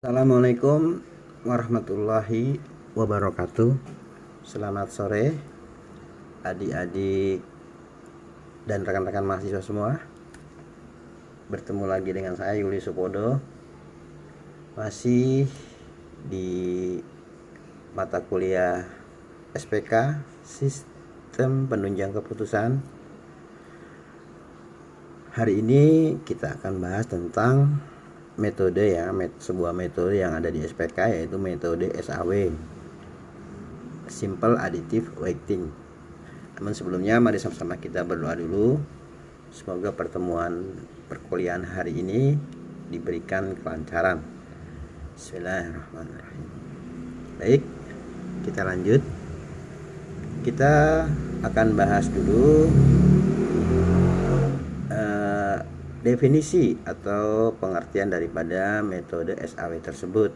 Assalamualaikum warahmatullahi wabarakatuh. Selamat sore adik-adik dan rekan-rekan mahasiswa semua. Bertemu lagi dengan saya Yuli Supodo. Masih di mata kuliah SPK Sistem Penunjang Keputusan. Hari ini kita akan bahas tentang metode ya, sebuah metode yang ada di SPK, yaitu metode SAW, Simple Additive Weighting. Namun sebelumnya mari sama-sama kita berdoa dulu. Semoga pertemuan perkuliahan hari ini diberikan kelancaran. Bismillahirrahmanirrahim. Baik, kita lanjut. Kita akan bahas dulu definisi atau pengertian daripada metode SAW tersebut.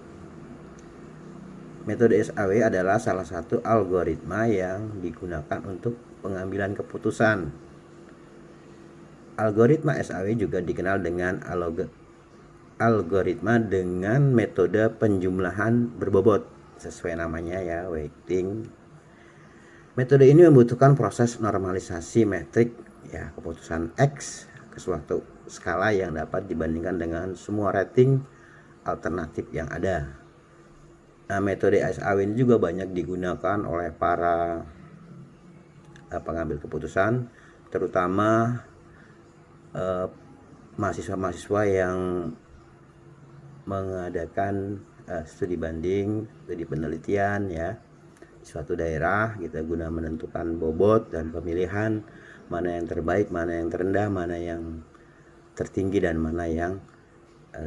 Metode SAW adalah salah satu algoritma yang digunakan untuk pengambilan keputusan. Algoritma SAW juga dikenal dengan algoritma dengan metode penjumlahan berbobot, sesuai namanya ya, weighting. Metode ini membutuhkan proses normalisasi metrik ya, keputusan X ke suatu skala yang dapat dibandingkan dengan semua rating alternatif yang ada. Nah, metode SAW ini juga banyak digunakan oleh para pengambil keputusan, terutama mahasiswa-mahasiswa yang mengadakan studi banding, studi penelitian ya, di suatu daerah gitu, guna menentukan bobot dan pemilihan mana yang terbaik, mana yang terendah, mana yang tertinggi dan mana yang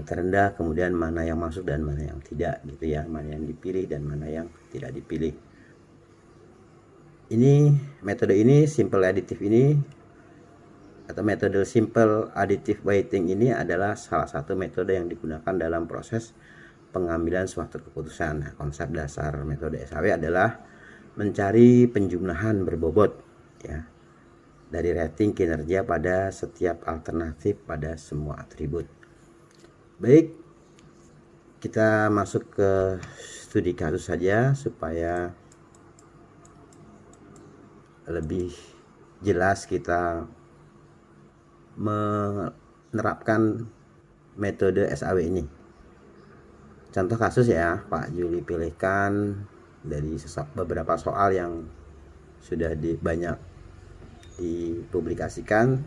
terendah, kemudian mana yang masuk dan mana yang tidak gitu ya, mana yang dipilih dan mana yang tidak dipilih. Ini metode ini, simple additive ini atau metode simple additive weighting ini adalah salah satu metode yang digunakan dalam proses pengambilan suatu keputusan. Nah, konsep dasar metode SAW adalah mencari penjumlahan berbobot ya, dari rating kinerja pada setiap alternatif pada semua atribut. Baik, kita masuk ke studi kasus saja supaya lebih jelas kita menerapkan metode SAW ini. Contoh kasus ya, Pak Juli pilihkan dari beberapa soal yang sudah banyak dipublikasikan,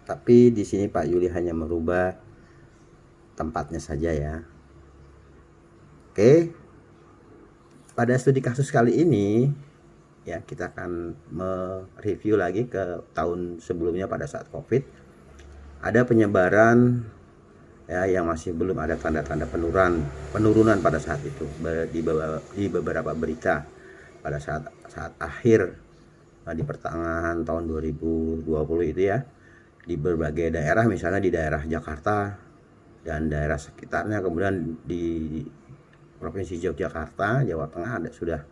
tapi di sini Pak Yuli hanya merubah tempatnya saja ya. Oke, pada studi kasus kali ini ya, kita akan mereview lagi ke tahun sebelumnya pada saat COVID. Ada penyebaran ya yang masih belum ada tanda-tanda penurunan pada saat itu di beberapa berita pada saat akhir di pertengahan tahun 2020 itu ya, di berbagai daerah, misalnya di daerah Jakarta dan daerah sekitarnya, kemudian di Provinsi Yogyakarta, Jawa Tengah sudah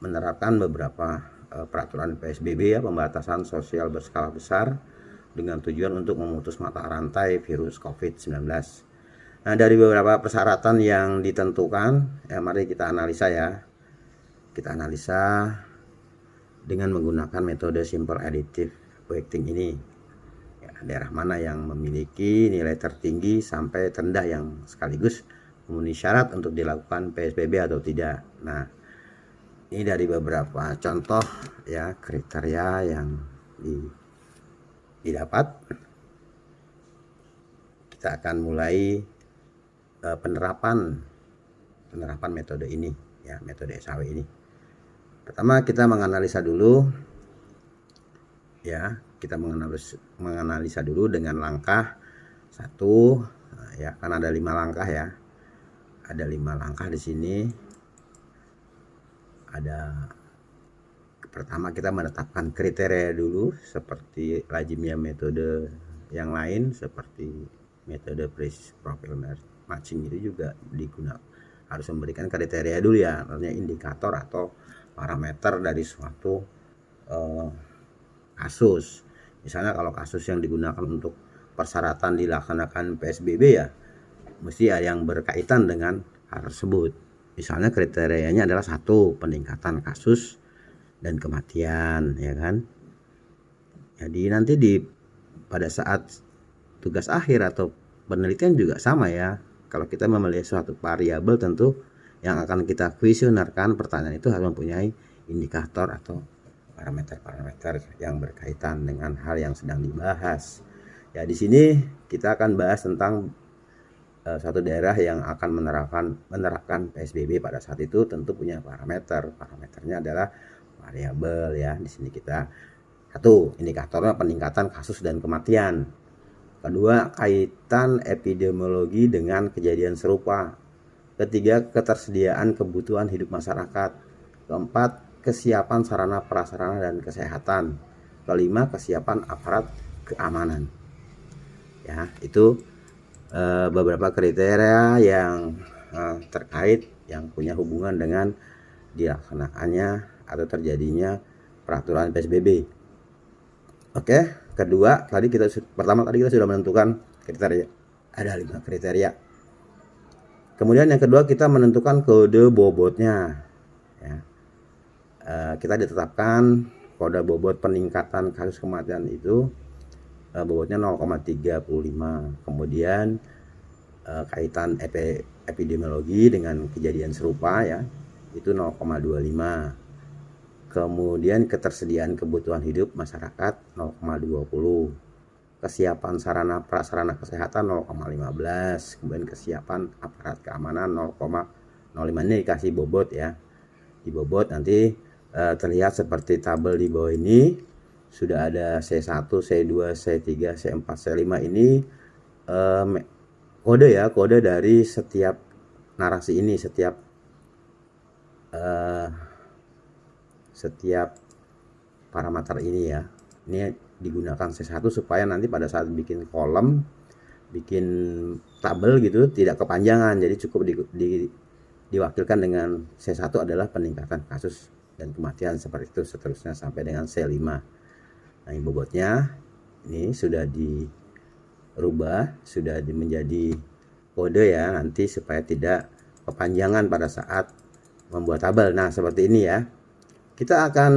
menerapkan beberapa peraturan PSBB ya, pembatasan sosial berskala besar dengan tujuan untuk memutus mata rantai virus COVID-19. Nah, dari beberapa persyaratan yang ditentukan ya, mari kita analisa ya. Kita analisa dengan menggunakan metode simple additive weighting ini ya, daerah mana yang memiliki nilai tertinggi sampai terendah yang sekaligus memenuhi syarat untuk dilakukan PSBB atau tidak. Nah, ini dari beberapa contoh ya, kriteria yang didapat. Kita akan mulai penerapan metode ini ya, metode SAW ini. Pertama kita menganalisa dulu ya, kita menganalisa dulu dengan langkah 1 ya, kan ada 5 langkah ya. Ada 5 langkah di sini. Ada pertama kita menetapkan kriteria dulu, seperti lazimnya metode yang lain seperti metode profile matching itu juga digunakan, harus memberikan kriteria dulu ya, artinya indikator atau parameter dari suatu kasus. Misalnya kalau kasus yang digunakan untuk persyaratan dilaksanakan PSBB ya, mesti ada yang berkaitan dengan hal tersebut. Misalnya kriterianya adalah 1, peningkatan kasus dan kematian, ya kan. Jadi nanti pada saat tugas akhir atau penelitian juga sama ya. Kalau kita memilih suatu variabel, tentu yang akan kita kuesionerkan pertanyaan itu harus mempunyai indikator atau parameter-parameter yang berkaitan dengan hal yang sedang dibahas. Ya, di sini kita akan bahas tentang suatu daerah yang akan menerapkan PSBB pada saat itu tentu punya parameter. Parameternya adalah variabel ya. Di sini kita 1, indikatornya peningkatan kasus dan kematian. Kedua, kaitan epidemiologi dengan kejadian serupa. Ketiga, ketersediaan kebutuhan hidup masyarakat. Keempat, kesiapan sarana prasarana dan kesehatan. Kelima, kesiapan aparat keamanan. Ya, itu beberapa kriteria yang terkait yang punya hubungan dengan dilaksanakannya atau terjadinya peraturan PSBB. Oke, kedua pertama tadi kita sudah menentukan kriteria. Ada 5 kriteria. Kemudian yang kedua kita menentukan kode bobotnya. Ya. Kita ditetapkan kode bobot peningkatan kasus kematian itu bobotnya 0,35. Kemudian kaitan epidemiologi dengan kejadian serupa ya itu 0,25. Kemudian ketersediaan kebutuhan hidup masyarakat 0,20. Kesiapan sarana prasarana kesehatan 0,15. Kemudian kesiapan aparat keamanan 0,05. Ini dikasih bobot ya. Di bobot nanti terlihat seperti tabel di bawah ini. Sudah ada C1, C2, C3, C4, C5 ini kode ya, kode dari setiap narasi ini, setiap parameter ini ya. Ini digunakan C1 supaya nanti pada saat bikin kolom, bikin tabel gitu tidak kepanjangan. Jadi cukup diwakilkan dengan C1 adalah peningkatan kasus dan kematian seperti itu seterusnya sampai dengan C5. Nah, ini bobotnya ini sudah dirubah, sudah menjadi kode ya nanti supaya tidak kepanjangan pada saat membuat tabel. Nah, seperti ini ya. Kita akan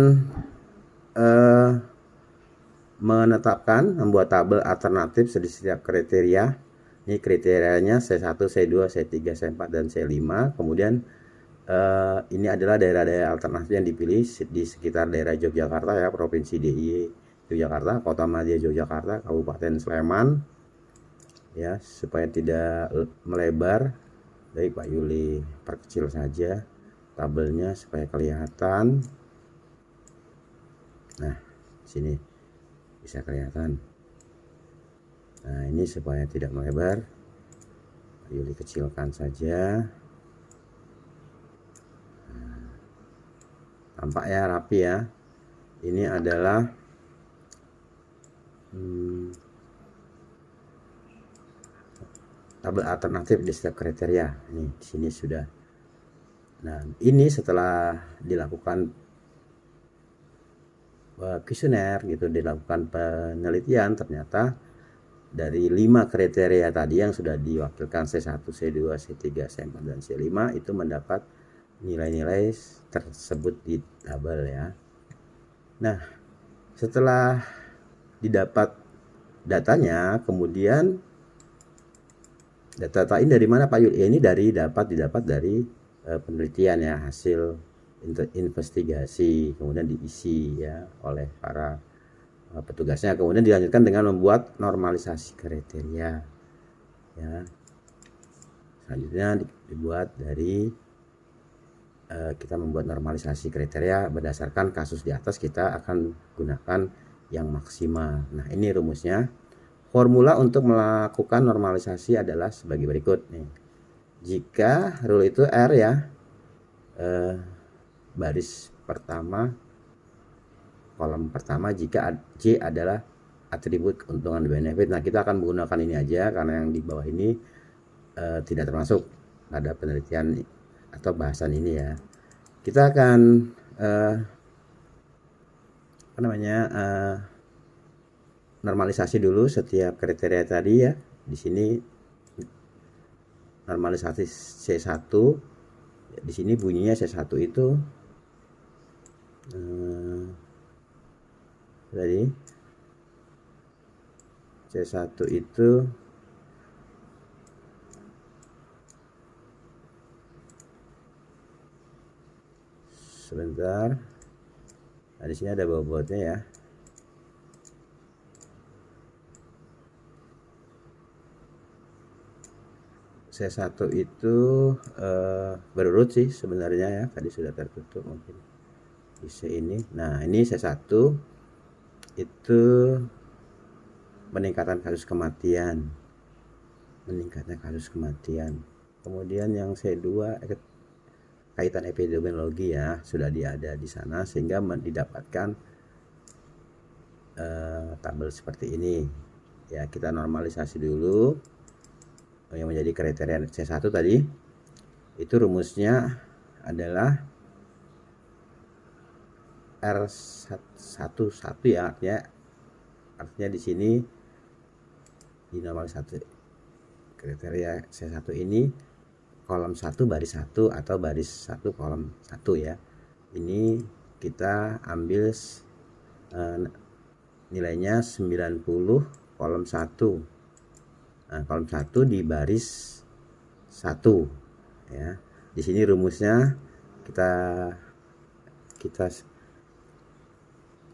membuat tabel alternatif di setiap kriteria. Ini kriterianya C1, C2, C3, C4 dan C5. Kemudian ini adalah daerah-daerah alternatif yang dipilih di sekitar daerah Yogyakarta ya, Provinsi DIY Yogyakarta, Kota Madya Yogyakarta, Kabupaten Sleman ya, supaya tidak melebar. Baik Pak Yuli, perkecil saja tabelnya supaya kelihatan. Nah, sini bisa kelihatan. Nah, ini supaya tidak melebar, Pak Yuli kecilkan saja. Nah, tampak ya, rapi ya. Ini adalah tabel alternatif di setiap kriteria. Ini di sini sudah. Nah, ini setelah dilakukan kuesioner gitu, dilakukan penelitian, ternyata dari 5 kriteria tadi yang sudah diwakilkan C1, C2, C3, C4 dan C5 itu mendapat nilai-nilai tersebut di tabel ya. Nah, setelah didapat datanya, kemudian data ini dari mana Pak Yul? Ini didapat dari penelitian ya, hasil investigasi, kemudian diisi ya oleh para petugasnya, kemudian dilanjutkan dengan membuat normalisasi kriteria ya. Selanjutnya dibuat dari kita membuat normalisasi kriteria berdasarkan kasus di atas, kita akan gunakan yang maksimal. Nah, ini rumusnya. Formula untuk melakukan normalisasi adalah sebagai berikut nih. Jika rule itu R ya, baris pertama, kolom pertama, jika J adalah atribut keuntungan benefit. Nah, kita akan menggunakan ini aja karena yang di bawah ini tidak termasuk pada penelitian atau bahasan ini ya. Kita akan normalisasi dulu setiap kriteria tadi ya. Di sini normalisasi C1. Di sini bunyinya C1 itu tadi C1 itu sebentar. Nah, di sini ada bobotnya ya. C1 itu berurut sih sebenarnya ya. Tadi sudah tertutup mungkin di C ini. Nah, ini C1 itu peningkatan kasus kematian. Meningkatnya kasus kematian. Kemudian yang C2 kaitan epidemiologi ya, sudah ada di sana sehingga didapatkan tabel seperti ini. Ya, kita normalisasi dulu. Yang menjadi kriteria C1 tadi itu rumusnya adalah R11 ya, artinya di sini di normalisasi kriteria C1 ini kolom 1 baris 1 atau baris 1 kolom 1 ya. Ini kita ambil nilainya 90 kolom 1. Nah, kolom 1 di baris 1 ya. Di sini rumusnya kita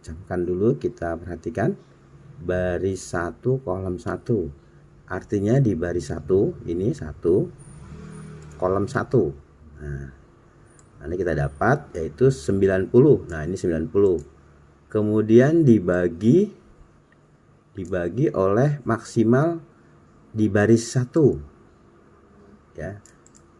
camkan dulu, kita perhatikan baris 1 kolom 1. Artinya di baris 1 ini 1 kolom 1. Nah, nanti kita dapat yaitu 90. Nah, ini 90. Kemudian dibagi oleh maksimal di baris 1 ya,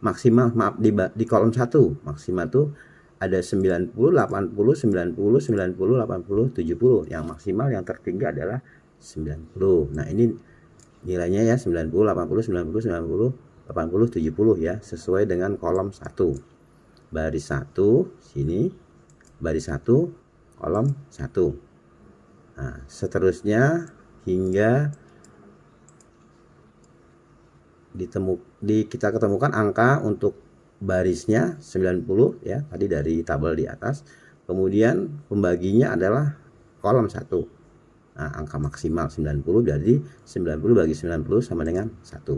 maksimal di kolom 1 maksimal tuh ada 90, 80, 90, 90, 80, 70. Yang maksimal yang tertinggi adalah 90. Nah, ini nilainya ya 90, 80, 90, 90, 80, 70 ya, sesuai dengan kolom 1. Baris 1 sini, baris 1 kolom 1. Nah, seterusnya hingga kita ketemukan angka untuk barisnya 90 ya, tadi dari tabel di atas. Kemudian pembaginya adalah kolom 1. Nah, angka maksimal 90, jadi 90 bagi 90 sama dengan 1.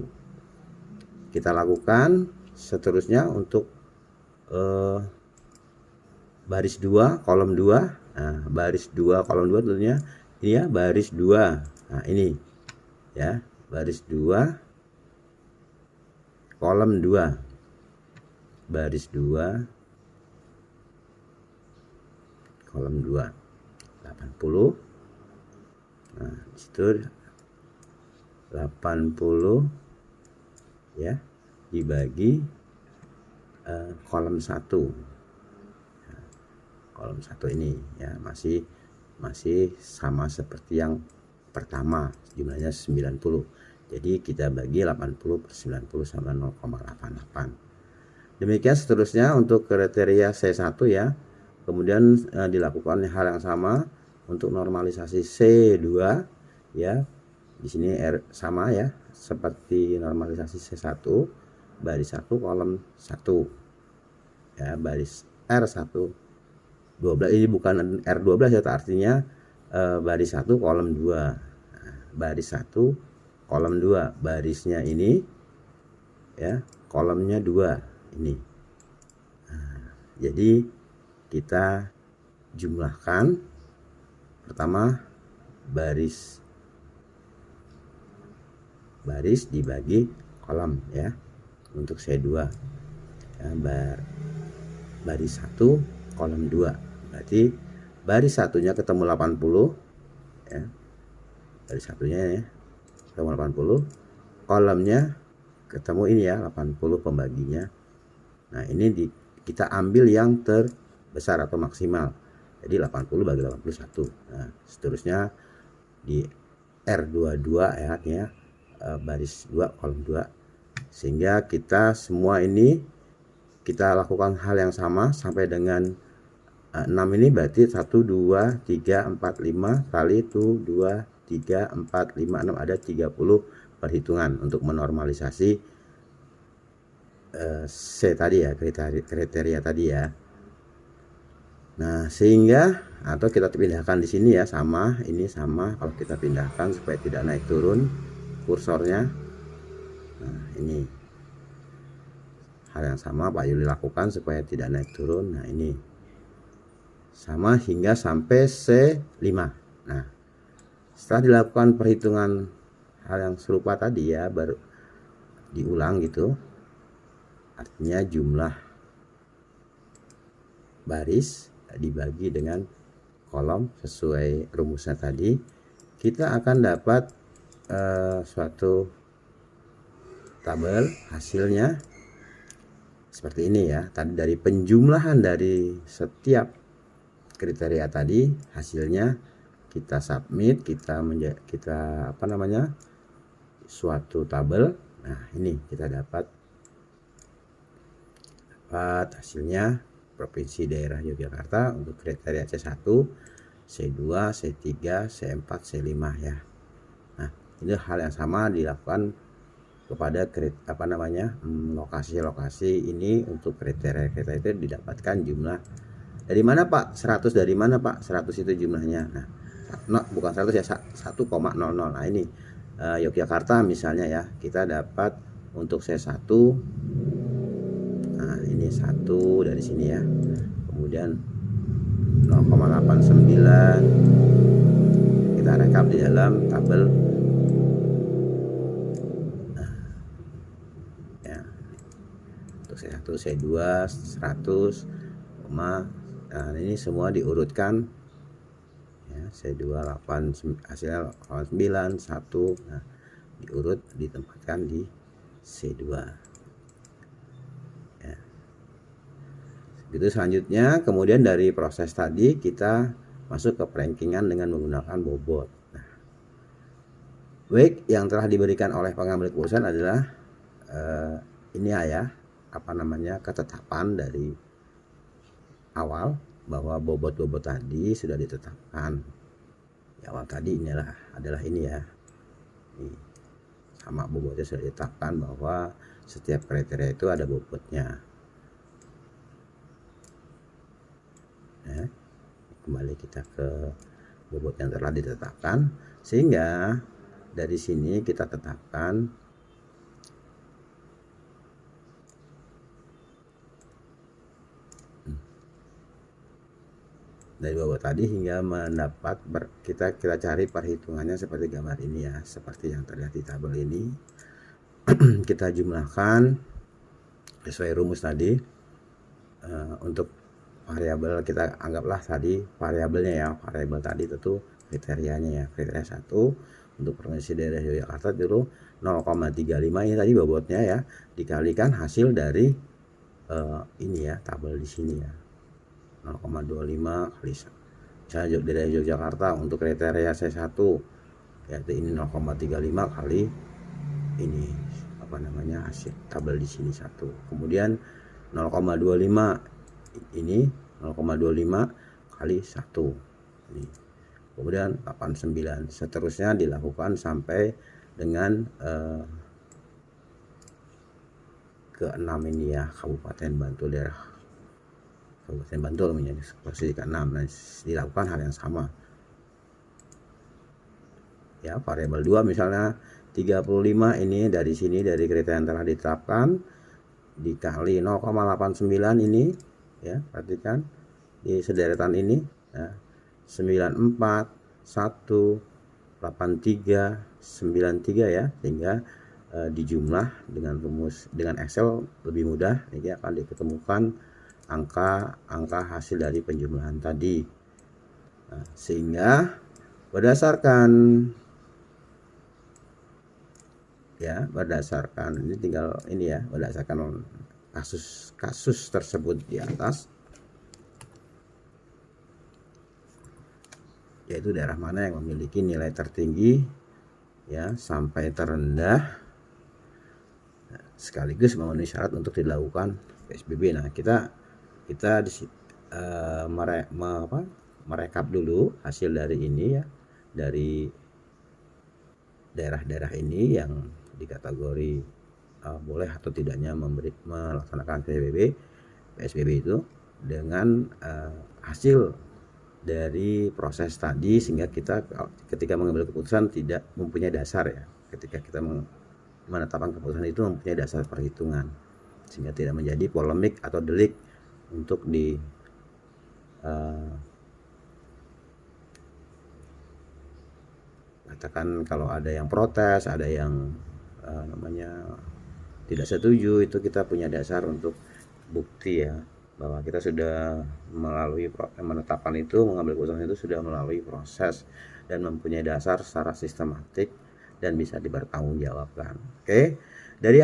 Kita lakukan seterusnya untuk baris 2 kolom 2. Nah, baris 2 kolom 2 tentunya ini ya, baris 2. Nah, ini ya, baris 2 kolom 2, baris 2 kolom 2, 80. Nah, disitu 80 ya, dibagi kolom 1. Nah, kolom 1 ini ya masih sama seperti yang pertama, jumlahnya 90. Jadi kita bagi 80 per 90 sama 0,88. Demikian seterusnya untuk kriteria C1 ya. Kemudian dilakukan hal yang sama untuk normalisasi C2 ya. Di sini sama ya seperti normalisasi C1, baris 1 kolom 1. Ya, baris R1 12, ini bukan R12 ya, artinya baris 1 kolom 2. Nah, baris 1 kolom 2, barisnya ini ya, kolomnya 2 ini. Nah, jadi kita jumlahkan pertama baris dibagi kolom ya untuk C2 ya, baris 1 kolom 2, berarti baris satunya ketemu 80 ya, baris satunya ya ketemu 80, kolomnya ketemu ini ya 80 pembaginya. Nah, ini kita ambil yang terbesar atau maksimal, jadi 80 bagi 81. Nah, seterusnya di R22 ya, baris 2 kolom 2, sehingga kita semua ini kita lakukan hal yang sama sampai dengan 6 ini, berarti 1, 2, 3, 4, 5 kali itu 2, 3, 4, 5, 6, ada 30 perhitungan untuk menormalisasi C tadi ya, kriteria tadi ya. Nah, sehingga atau kita pindahkan di sini ya, sama, ini sama kalau kita pindahkan supaya tidak naik turun kursornya. Nah, ini hal yang sama Pak Yuli lakukan supaya tidak naik turun. Nah, ini sama hingga sampai C5. Nah, setelah dilakukan perhitungan hal yang serupa tadi ya, baru diulang gitu. Artinya jumlah baris dibagi dengan kolom sesuai rumusnya tadi, kita akan dapat suatu tabel hasilnya seperti ini ya. Tadi dari penjumlahan dari setiap kriteria tadi, hasilnya kita submit, kita suatu tabel. Nah, ini kita dapat hasilnya Provinsi Daerah Yogyakarta untuk kriteria C1, C2, C3, C4, C5 ya. Nah, ini hal yang sama dilakukan kepada lokasi-lokasi ini. Untuk kriteria itu didapatkan jumlah dari mana Pak? 100 dari mana Pak? 100 itu jumlahnya. Nah, bukan 100 ya, 1,00. Nah, ini Yogyakarta misalnya ya, kita dapat untuk C1. Nah, ini 1 dari sini ya. Kemudian 0,89 kita rekap di dalam tabel. Nah, ya. Untuk C1, C2 100, nah ini semua diurutkan ya. C2 hasilnya 89 1. Nah, diurut, ditempatkan di C2 ya. Gitu. Selanjutnya kemudian dari proses tadi kita masuk ke perankingan dengan menggunakan bobot. Nah, weight yang telah diberikan oleh pengambil keputusan adalah ini ya, ketetapan dari awal bahwa bobot-bobot tadi sudah ditetapkan di awal tadi. Adalah ini ya, ini sama, bobotnya sudah ditetapkan bahwa setiap kriteria itu ada bobotnya ya. Kembali kita ke bobot yang telah ditetapkan, sehingga dari sini kita tetapkan dari bobot tadi hingga mendapat kita cari perhitungannya seperti gambar ini ya, seperti yang terlihat di tabel ini. Kita jumlahkan sesuai rumus tadi. Untuk variabel kita anggaplah tadi variabelnya ya, variabel tadi itu kriterianya ya, kriteria 1 untuk Provinsi Daerah Yogyakarta dulu 0,35. ini tadi bobotnya ya, dikalikan hasil dari ini ya, tabel di sini ya, 0,25 kali misalnya dari Yogyakarta untuk kriteria C1 yaitu ini 0,35 kali ini hasil tabel di sini 1. Kemudian 0,25 ini 0,25 kali 1 ini. Kemudian 89, seterusnya dilakukan sampai dengan ke-6 ini ya, Kabupaten Bantul, daerah Kabupaten Bantul menjadi posisi ke-6. Nah, dilakukan hal yang sama ya. Variabel 2 misalnya 35, ini dari sini, dari kriteria yang telah ditetapkan, dikali 0,89 ini ya, perhatikan di sederetan ini ya, 94 1 83 93 ya, sehingga dijumlah dengan rumus dengan Excel lebih mudah. Ini akan diketemukan angka hasil dari penjumlahan tadi. Nah, sehingga berdasarkan ini tinggal ini ya, berdasarkan kasus tersebut di atas, yaitu daerah mana yang memiliki nilai tertinggi ya sampai terendah, sekaligus memenuhi syarat untuk dilakukan PSBB. Nah, kita merekap dulu hasil dari ini ya, dari daerah-daerah ini yang di kategori boleh atau tidaknya melaksanakan PSBB itu dengan hasil dari proses tadi, sehingga kita ketika mengambil keputusan tidak mempunyai dasar ya. Ketika kita menetapkan keputusan itu mempunyai dasar perhitungan, sehingga tidak menjadi polemik atau delik untuk katakan kalau ada yang protes, ada yang tidak setuju, itu kita punya dasar untuk bukti ya, bahwa kita sudah melalui menetapkan itu, mengambil keputusan itu sudah melalui proses dan mempunyai dasar secara sistematik dan bisa dipertanggungjawabkan. Oke, dari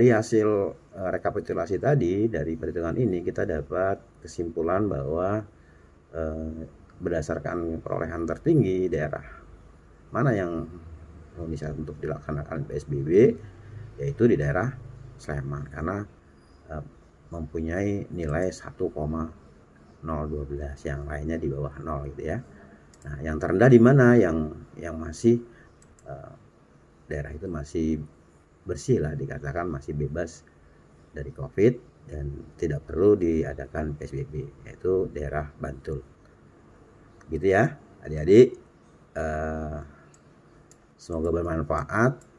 hasil rekapitulasi tadi, dari perhitungan ini kita dapat kesimpulan bahwa berdasarkan perolehan tertinggi, daerah mana yang bisa untuk dilaksanakan PSBB yaitu di daerah Sleman, karena mempunyai nilai 1,012, yang lainnya di bawah 0 gitu ya. Nah, yang terendah di mana? Yang masih daerah itu masih bersih lah, dikatakan masih bebas dari COVID dan tidak perlu diadakan PSBB, yaitu daerah Bantul. Gitu ya, adik-adik. Semoga bermanfaat.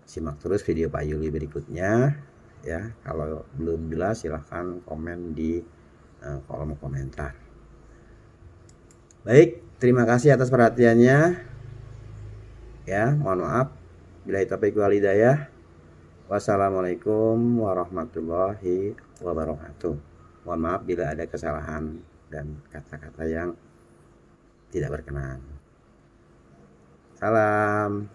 Simak terus video Pak Yuli berikutnya ya. Kalau belum jelas silahkan komen di kolom komentar. Baik, terima kasih atas perhatiannya ya. Mohon maaf bila taufiq wal hidayah. Wassalamualaikum warahmatullahi wabarakatuh. Mohon maaf bila ada kesalahan dan kata-kata yang tidak berkenan. Salam.